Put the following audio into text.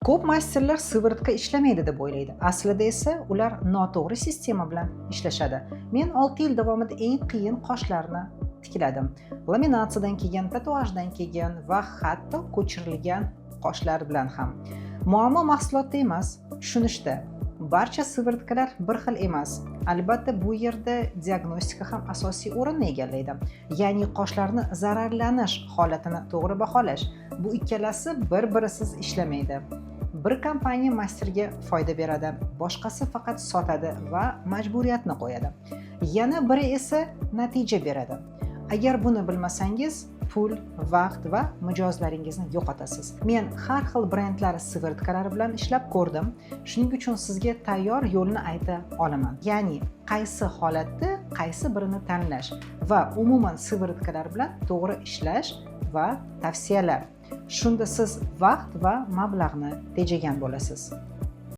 Ko'p masterlar siviritka ishlamaydi deb o'ylaydi. Aslida esa ular noto'g'ri sistema bilan ishlashadi. Men 6 yil davomida eng qiyin qoshlarni tikladim. Laminatsiyadan keyin, tatuajdan keyin va hatto ko'chirilgan qoshlar bilan ham. Muammo mahsulotda emas, tushunishda. Barcha siviritkalar bir xil emas. Albatta bu yerda diagnostika ham asosiy o'rinni egallaydi. Ya'ni qoshlarni zararlanish holatini to'g'ri baholash. Bu ikkalasi bir-birisiz ishlamaydi. Bir kompaniya masterga foyda beradi, boshqasi faqat sotadi va majburiyatni qo'yadi. Yana biri esa natija beradi. Agar buni bilmasangiz, pul, vaqt va mijozlaringizni yo'qotasiz. Men har xil brendlar siviritkalari bilan ishlab ko'rdim. Shuning uchun sizga tayyor yo'lni ayta olaman. Ya'ni qaysi holatda qaysi birini tanlash va umuman siviritkalar bilan to'g'ri ishlash va tavsiyalar. Shunda siz vaqt va mablag'ni tejagan bo'lasiz.